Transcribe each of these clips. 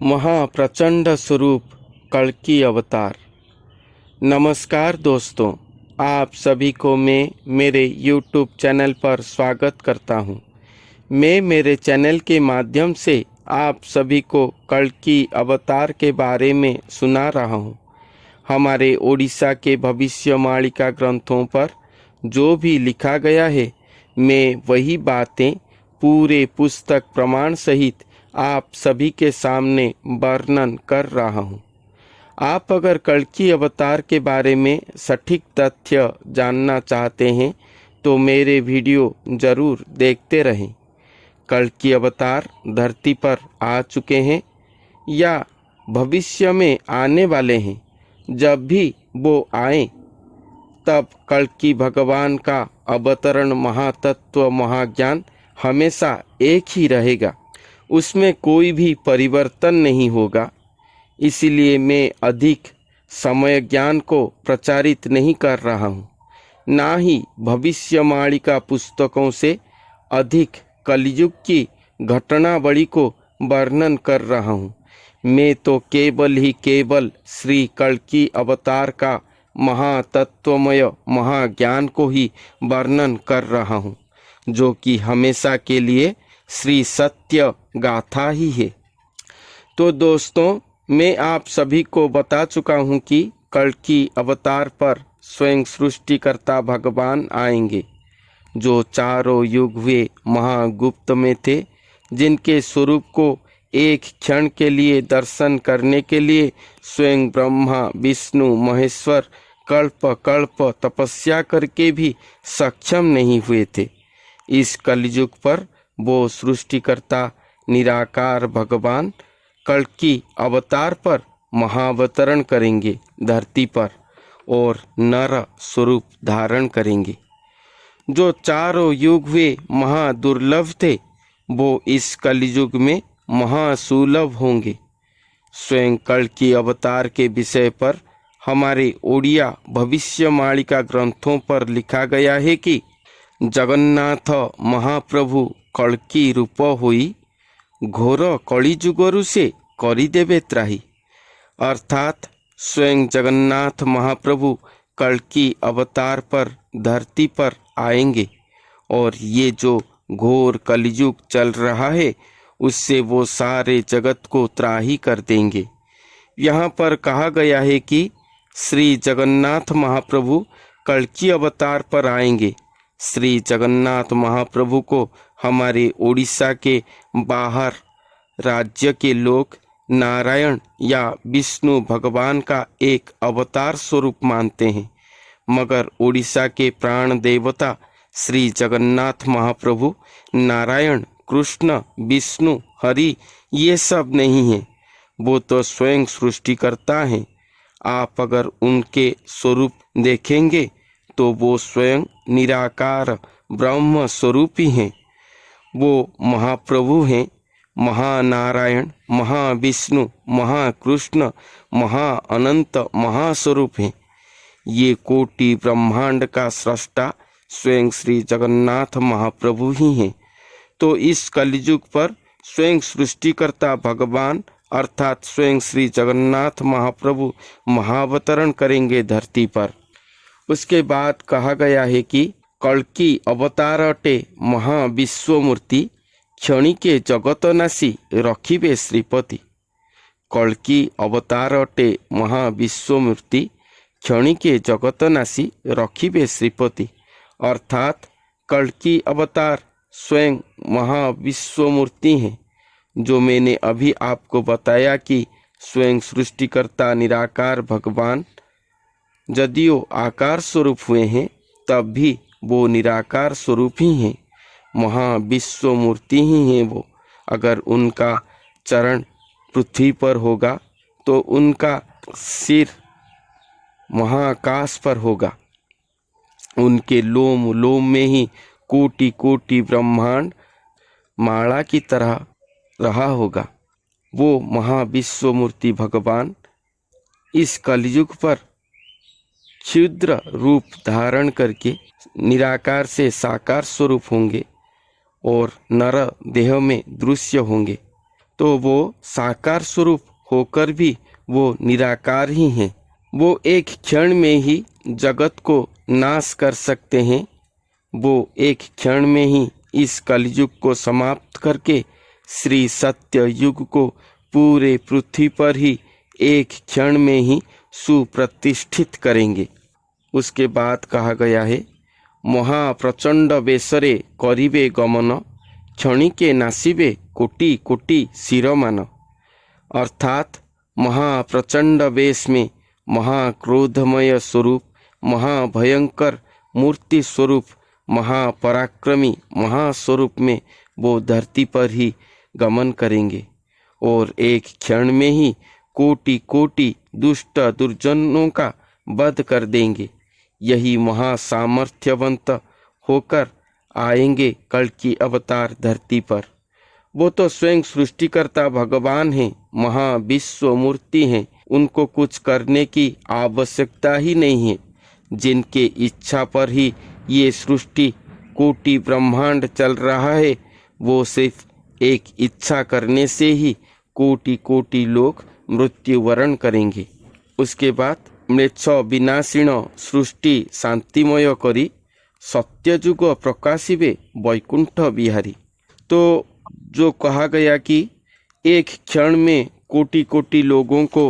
महाप्रचंड स्वरूप कल्कि अवतार। नमस्कार दोस्तों, आप सभी को मैं मेरे YouTube चैनल पर स्वागत करता हूं। मैं मेरे चैनल के माध्यम से आप सभी को कल्कि अवतार के बारे में सुना रहा हूं। हमारे ओडिशा के भविष्यवाणिका ग्रंथों पर जो भी लिखा गया है, मैं वही बातें पूरे पुस्तक प्रमाण सहित आप सभी के सामने वर्णन कर रहा हूँ। आप अगर कल्कि अवतार के बारे में सटीक तथ्य जानना चाहते हैं तो मेरे वीडियो ज़रूर देखते रहें। कल्कि अवतार धरती पर आ चुके हैं या भविष्य में आने वाले हैं। जब भी वो आए तब कल्कि भगवान का अवतरण महातत्व महाज्ञान हमेशा एक ही रहेगा, उसमें कोई भी परिवर्तन नहीं होगा। इसलिए मैं अधिक समय ज्ञान को प्रचारित नहीं कर रहा हूँ, ना ही भविष्यवाणिका पुस्तकों से अधिक कलयुग की घटनावली को वर्णन कर रहा हूँ। मैं तो केवल श्री कल्कि अवतार का महातत्वमय महाज्ञान को ही वर्णन कर रहा हूँ, जो कि हमेशा के लिए श्री सत्य गाथा ही है। तो दोस्तों, मैं आप सभी को बता चुका हूँ कि कल्कि अवतार पर स्वयं सृष्टिकर्ता भगवान आएंगे, जो चारों युग हुए महागुप्त में थे, जिनके स्वरूप को एक क्षण के लिए दर्शन करने के लिए स्वयं ब्रह्मा विष्णु महेश्वर कल्प कल्प तपस्या करके भी सक्षम नहीं हुए थे। इस कलयुग पर वो सृष्टिकर्ता निराकार भगवान कल्कि अवतार पर महावतरण करेंगे धरती पर और नर स्वरूप धारण करेंगे। जो चारों युग हुए महादुर्लभ थे, वो इस कलयुग में महासुलभ होंगे। स्वयं कल्कि अवतार के विषय पर हमारे ओडिया भविष्यवाणिका ग्रंथों पर लिखा गया है कि जगन्नाथ महाप्रभु कल्कि रूप होई घोर कलिजुगरु से करिदेवे त्राही। अर्थात स्वयं जगन्नाथ महाप्रभु कल्कि अवतार पर धरती पर आएंगे और ये जो घोर कलियुग चल रहा है, उससे वो सारे जगत को त्राही कर देंगे। यहाँ पर कहा गया है कि श्री जगन्नाथ महाप्रभु कल्कि अवतार पर आएंगे। श्री जगन्नाथ महाप्रभु को हमारे ओडिशा के बाहर राज्य के लोग नारायण या विष्णु भगवान का एक अवतार स्वरूप मानते हैं, मगर ओडिशा के प्राण देवता श्री जगन्नाथ महाप्रभु नारायण कृष्ण विष्णु हरि ये सब नहीं हैं। वो तो स्वयं सृष्टिकर्ता हैं। आप अगर उनके स्वरूप देखेंगे तो वो स्वयं निराकार ब्रह्म स्वरूप ही हैं। वो महाप्रभु हैं, महानारायण महाविष्णु महाकृष्ण महाअनंत महास्वरूप हैं। ये कोटि ब्रह्मांड का सृष्टा स्वयं श्री जगन्नाथ महाप्रभु ही हैं। तो इस कलयुग पर स्वयं सृष्टिकर्ता भगवान अर्थात स्वयं श्री जगन्नाथ महाप्रभु महावतरण करेंगे धरती पर। उसके बाद कहा गया है कि कल्कि अवतार अटे महाविश्वमूर्ति क्षणिके जगतनाशी रखिबे श्रीपति। कल्कि अवतार अटे महाविश्वमूर्ति क्षणिके जगतनाशी रखिबे श्रीपति। अर्थात कल्कि अवतार स्वयं महाविश्वमूर्ति हैं, जो मैंने अभी आपको बताया कि स्वयं सृष्टिकर्ता निराकार भगवान यदियो आकार स्वरूप हुए हैं, तब भी वो निराकार स्वरूप ही हैं, महाविश्वमूर्ति ही हैं वो। अगर उनका चरण पृथ्वी पर होगा तो उनका सिर महाकाश पर होगा। उनके लोम लोम में ही कोटि कोटि ब्रह्मांड माला की तरह रहा होगा। वो महाविश्वमूर्ति भगवान इस कलयुग पर क्षुद्र रूप धारण करके निराकार से साकार स्वरूप होंगे और नर देह में दृश्य होंगे। तो वो साकार स्वरूप होकर भी वो निराकार ही हैं। वो एक क्षण में ही जगत को नाश कर सकते हैं। वो एक क्षण में ही इस कलयुग को समाप्त करके श्री सत्य युग को पूरे पृथ्वी पर ही एक क्षण में ही सुप्रतिष्ठित करेंगे। उसके बाद कहा गया है, महाप्रचंड बेसरे करिबे गमन, क्षणिके नासिबे कोटि कोटि शिरमान। अर्थात महाप्रचंड वेश में महाक्रोधमय स्वरूप, महाभयंकर मूर्ति स्वरूप, महापराक्रमी महास्वरूप में वो धरती पर ही गमन करेंगे और एक क्षण में ही कोटि कोटि दुष्ट दुर्जनों का वध कर देंगे। यही महासामर्थ्यवंत होकर आएंगे कल्कि अवतार धरती पर। वो तो स्वयं सृष्टिकर्ता भगवान हैं, महाविश्व मूर्ति हैं। उनको कुछ करने की आवश्यकता ही नहीं है। जिनके इच्छा पर ही ये सृष्टि कोटि ब्रह्मांड चल रहा है, वो सिर्फ एक इच्छा करने से ही कोटि कोटि लोग मृत्यु वरण करेंगे। उसके बाद म्लेच्छ विनाशीण सृष्टि शांतिमय करी, सत्ययुग प्रकाशिबे वैकुंठ बिहारी। तो जो कहा गया कि एक क्षण में कोटि कोटि लोगों को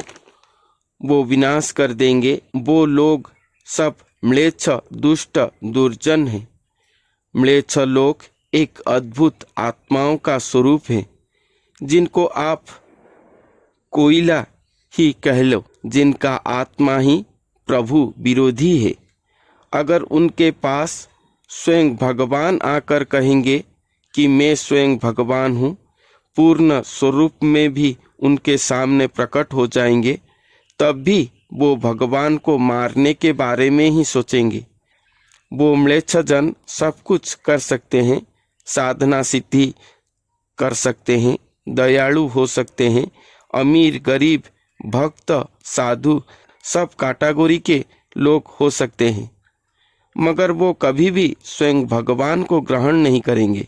वो विनाश कर देंगे, वो लोग सब म्लेच्छ दुष्ट दुर्जन हैं। म्लेच्छ लोग एक अद्भुत आत्माओं का स्वरूप है, जिनको आप कोयला ही कह लो, जिनका आत्मा ही प्रभु विरोधी है। अगर उनके पास स्वयं भगवान आकर कहेंगे कि मैं स्वयं भगवान हूँ, पूर्ण स्वरूप में भी उनके सामने प्रकट हो जाएंगे, तब भी वो भगवान को मारने के बारे में ही सोचेंगे। वो म्लेच्छ जन सब कुछ कर सकते हैं, साधना सिद्धि कर सकते हैं, दयालु हो सकते हैं, अमीर गरीब भक्त साधु सब कैटेगरी के लोग हो सकते हैं, मगर वो कभी भी स्वयं भगवान को ग्रहण नहीं करेंगे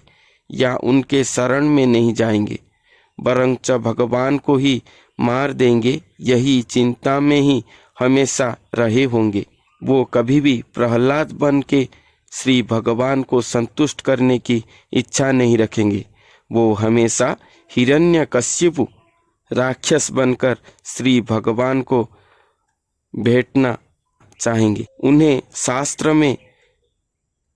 या उनके शरण में नहीं जाएंगे, बरंच भगवान को ही मार देंगे। यही चिंता में ही हमेशा रहे होंगे। वो कभी भी प्रहलाद बन के श्री भगवान को संतुष्ट करने की इच्छा नहीं रखेंगे। वो हमेशा हिरण्यकश्यपु राक्षस बनकर श्री भगवान को भेंटना चाहेंगे। उन्हें शास्त्र में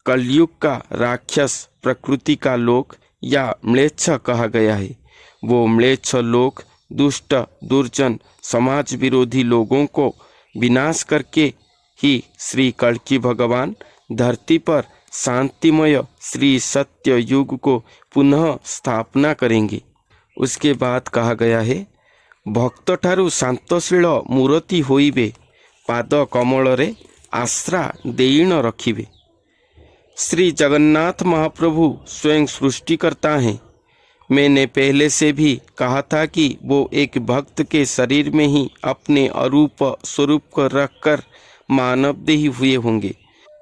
कलयुग का राक्षस प्रकृति का लोक या म्लेच्छ कहा गया है। वो म्लेच्छ लोग दुष्ट दुर्जन समाज विरोधी लोगों को विनाश करके ही श्री कल्कि भगवान धरती पर शांतिमय श्री सत्य युग को पुनः स्थापना करेंगे। उसके बाद कहा गया है, भक्त ठारू शांतशील मूर्ति होइबे, पाद कमल रे आश्रा देईन रखिबे। श्री जगन्नाथ महाप्रभु स्वयं सृष्टिकर्ता हैं। मैंने पहले से भी कहा था कि वो एक भक्त के शरीर में ही अपने अरूप स्वरूप को रखकर मानव देही हुए होंगे।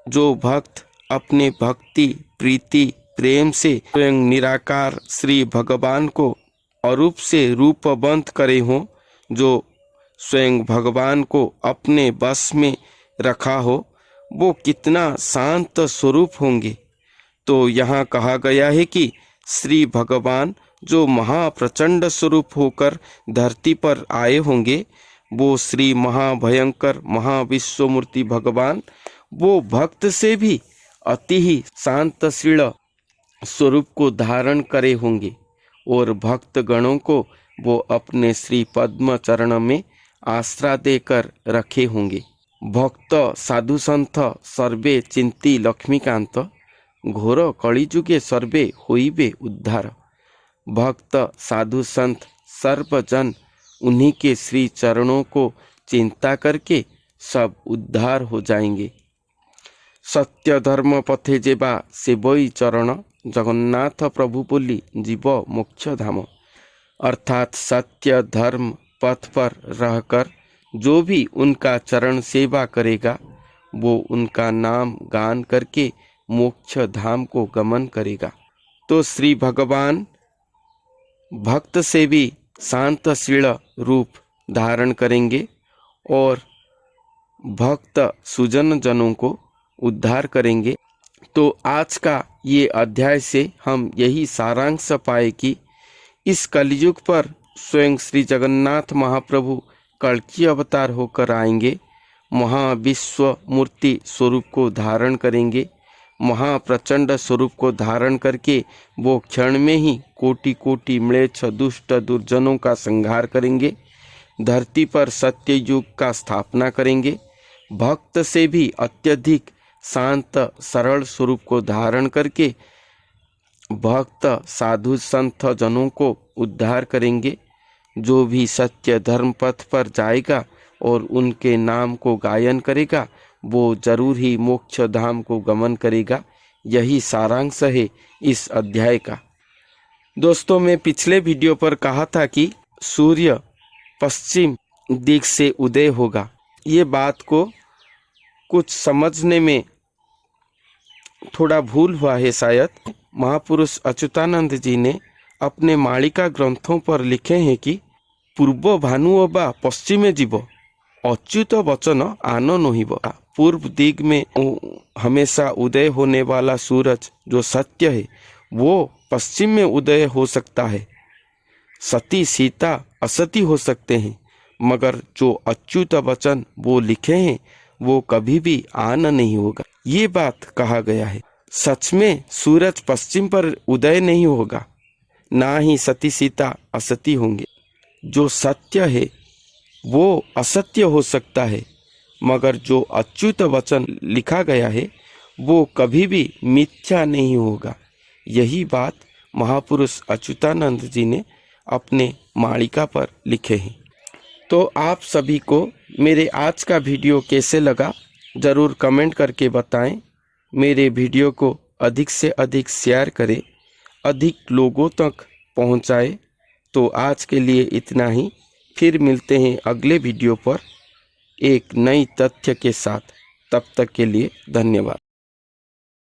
जो भक्त अपने भक्ति प्रीति प्रेम से स्वयं निराकार श्री भगवान को अरूप से रूपबंध करे हों, जो स्वयं भगवान को अपने बस में रखा हो, वो कितना शांत स्वरूप होंगे। तो यहाँ कहा गया है कि श्री भगवान जो महाप्रचंड स्वरूप होकर धरती पर आए होंगे, वो श्री महाभयंकर महाविश्वमूर्ति भगवान वो भक्त से भी अति ही शांतशील स्वरूप को धारण करे होंगे और भक्त गणों को वो अपने श्री पद्म चरण में आश्रा देकर रखे होंगे। भक्त साधु संत सर्वे चिंती लक्ष्मीकांत, घोर कलिजुगे सर्वे होइबे उद्धार। भक्त साधु संत सर्वजन उन्हीं के श्री चरणों को चिंता करके सब उद्धार हो जाएंगे। सत्य धर्म पथे जेबा सेवई चरण, जगन्नाथ प्रभु बोली जीव मोक्ष धाम। अर्थात सत्य धर्म पथ पर रहकर जो भी उनका चरण सेवा करेगा, वो उनका नाम गान करके मोक्ष धाम को गमन करेगा। तो श्री भगवान भक्त से भी शांतशील रूप धारण करेंगे और भक्त सुजन जनों को उद्धार करेंगे। तो आज का ये अध्याय से हम यही सारांश पाए कि इस कलयुग पर स्वयं श्री जगन्नाथ महाप्रभु कल्कि अवतार होकर आएंगे, महाविश्व मूर्ति स्वरूप को धारण करेंगे, महाप्रचंड स्वरूप को धारण करके वो क्षण में ही कोटि कोटि म्लेच्छ दुष्ट दुर्जनों का संहार करेंगे, धरती पर सत्य युग का स्थापना करेंगे, भक्त से भी अत्यधिक शांत सरल स्वरूप को धारण करके भक्त साधु संत जनों को उद्धार करेंगे। जो भी सत्य धर्म पथ पर जाएगा और उनके नाम को गायन करेगा वो जरूर ही मोक्ष धाम को गमन करेगा। यही सारांश है इस अध्याय का। दोस्तों, मैं पिछले वीडियो पर कहा था कि सूर्य पश्चिम दिख से उदय होगा। ये बात को कुछ समझने में थोड़ा भूल हुआ है शायद। महापुरुष अच्युतानंद जी ने अपने मालिका ग्रंथों पर लिखे हैं कि पूर्व भानु बा पश्चिमे जीव अच्युत वचन आन नहिब। पूर्व दिग में हमेशा उदय होने वाला सूरज जो सत्य है वो पश्चिम में उदय हो सकता है। सती सीता असती हो सकते हैं, मगर जो अच्युत वचन वो लिखे हैं वो कभी भी आन नहीं होगा। ये बात कहा गया है। सच में सूरज पश्चिम पर उदय नहीं होगा, ना ही सती सीता असती होंगे। जो सत्य है वो असत्य हो सकता है, मगर जो अच्युत वचन लिखा गया है वो कभी भी मिथ्या नहीं होगा। यही बात महापुरुष अच्युतानंद जी ने अपने मालिका पर लिखे हैं। तो आप सभी को मेरे आज का वीडियो कैसे लगा ज़रूर कमेंट करके बताएं। मेरे वीडियो को अधिक से अधिक शेयर करें, अधिक लोगों तक पहुंचाएं। तो आज के लिए इतना ही। फिर मिलते हैं अगले वीडियो पर एक नई तथ्य के साथ। तब तक के लिए धन्यवाद।